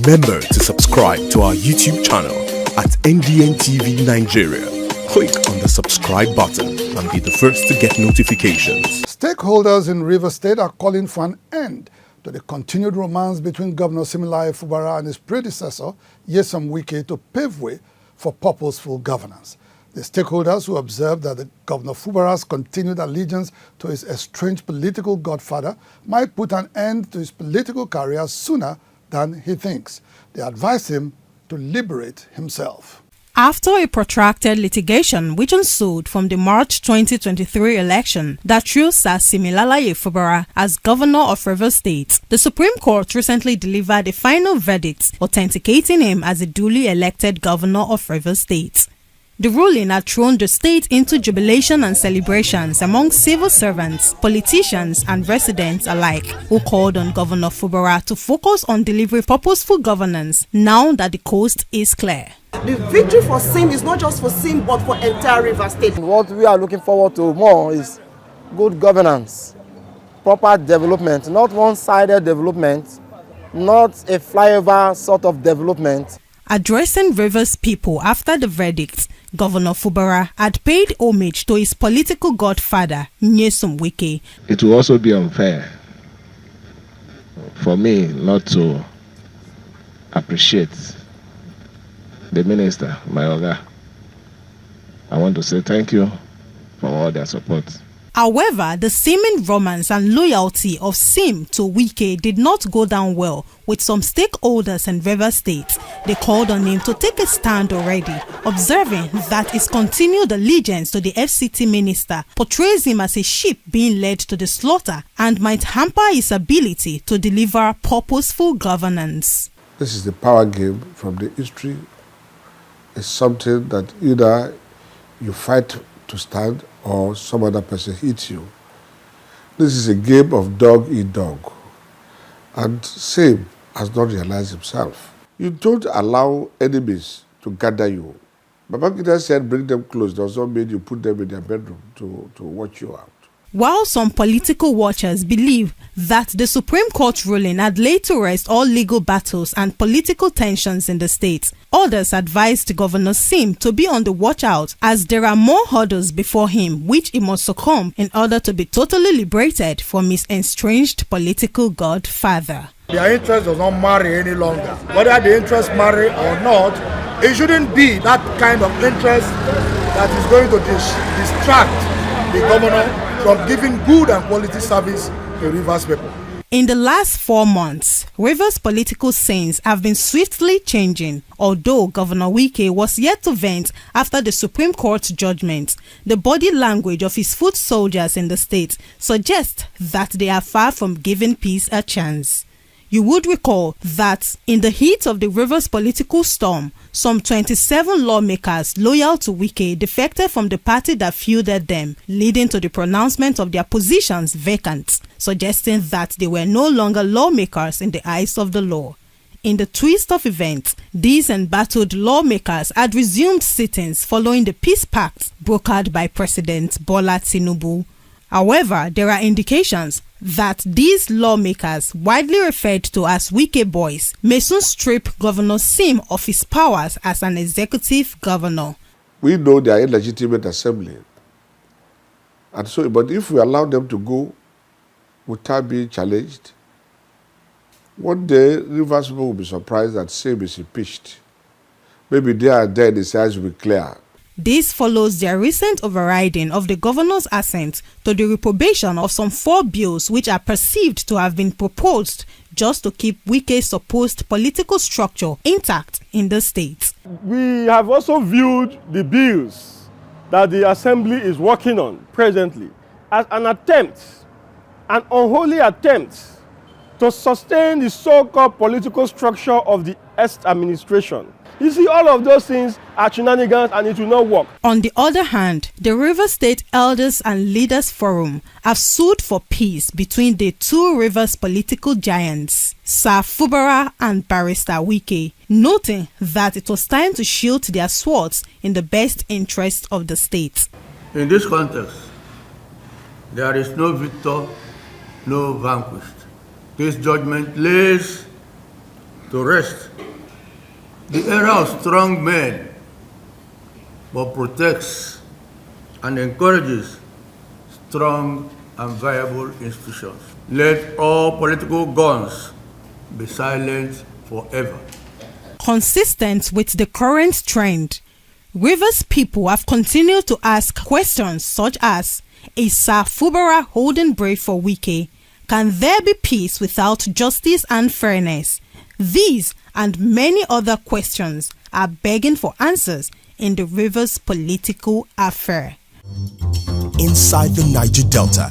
Remember to subscribe to our YouTube channel at NDN TV Nigeria. Click on the subscribe button and be the first to get notifications. Stakeholders in Rivers State are calling for an end to the continued romance between Governor Similaye Fubara and his predecessor, Nyesom Wike, to pave way for purposeful governance. The stakeholders who observed that the Governor Fubara's continued allegiance to his estranged political godfather might put an end to his political career sooner than he thinks. They advised him to liberate himself. After a protracted litigation which ensued from the March 2023 election that threw Sir Similaye Fubara as governor of Rivers State, the Supreme Court recently delivered a final verdict authenticating him as a duly elected governor of Rivers State. The ruling had thrown the state into jubilation and celebrations among civil servants, politicians, and residents alike, who called on Governor Fubara to focus on delivering purposeful governance now that the coast is clear. The victory for Sim is not just for Sim but for entire Rivers State. What we are looking forward to more is good governance, proper development, not one-sided development, not a flyover sort of development. Addressing Rivers people after the verdict, Governor Fubara had paid homage to his political godfather, Nyesom Wike. It will also be unfair for me not to appreciate the minister, my Oga. I want to say thank you for all their support. However, the seeming romance and loyalty of Sim to Wike did not go down well with some stakeholders in Rivers State. They called on him to take a stand already, observing that his continued allegiance to the FCT minister portrays him as a sheep being led to the slaughter and might hamper his ability to deliver purposeful governance. This is the power game from the history. It's something that either you fight to stand or some other person hits you. This is a game of dog eat dog. And Sim has not realized himself. You don't allow enemies to gather you. Babangida said bring them close does not mean you put them in their bedroom to watch you out. While some political watchers believe that the Supreme Court ruling had laid to rest all legal battles and political tensions in the state, others advised Governor Sim to be on the watch out as there are more hurdles before him which he must succumb in order to be totally liberated from his estranged political godfather. Their interest does not marry any longer. Whether the interest marry or not, it shouldn't be that kind of interest that is going to distract the governor from giving good and quality service to Rivers people. In the last 4 months, Rivers' political scenes have been swiftly changing. Although Governor Wike was yet to vent after the Supreme Court judgment, the body language of his foot soldiers in the state suggests that they are far from giving peace a chance. You would recall that in the heat of the Rivers political storm, some 27 lawmakers loyal to Wike defected from the party that fielded them, leading to the pronouncement of their positions vacant, suggesting that they were no longer lawmakers in the eyes of the law. In the twist of events, these embattled lawmakers had resumed sittings following the peace pact brokered by President Bola Tinubu. However, there are indications that these lawmakers, widely referred to as Wike boys, may soon strip Governor Sim of his powers as an executive governor. We know they are illegitimate assembly. And so, but if we allow them to go without being challenged, one day Rivers people will be surprised that Sim is impeached. Maybe there and then his eyes will be clear. This follows their recent overriding of the governor's assent to the reprobation of some 4 bills which are perceived to have been proposed just to keep Wike's supposed political structure intact in the state. We have also viewed the bills that the Assembly is working on presently as an attempt, an unholy attempt, to sustain the so-called political structure of the Est administration. You see, all of those things are shenanigans and it will not work. On the other hand, the Rivers State Elders and Leaders Forum have sued for peace between the 2 Rivers political giants, Sir Fubara and Barrister Wike, noting that it was time to shield their swords in the best interest of the state. In this context, there is no victor, no vanquished. This judgment lays to rest. The era of strong men but protects and encourages strong and viable institutions. Let all political guns be silent forever. Consistent with the current trend, Rivers people have continued to ask questions such as, is Sir Fubara holding brave for Wike? Can there be peace without justice and fairness? These and many other questions are begging for answers in the Rivers political affair. Inside the Niger Delta,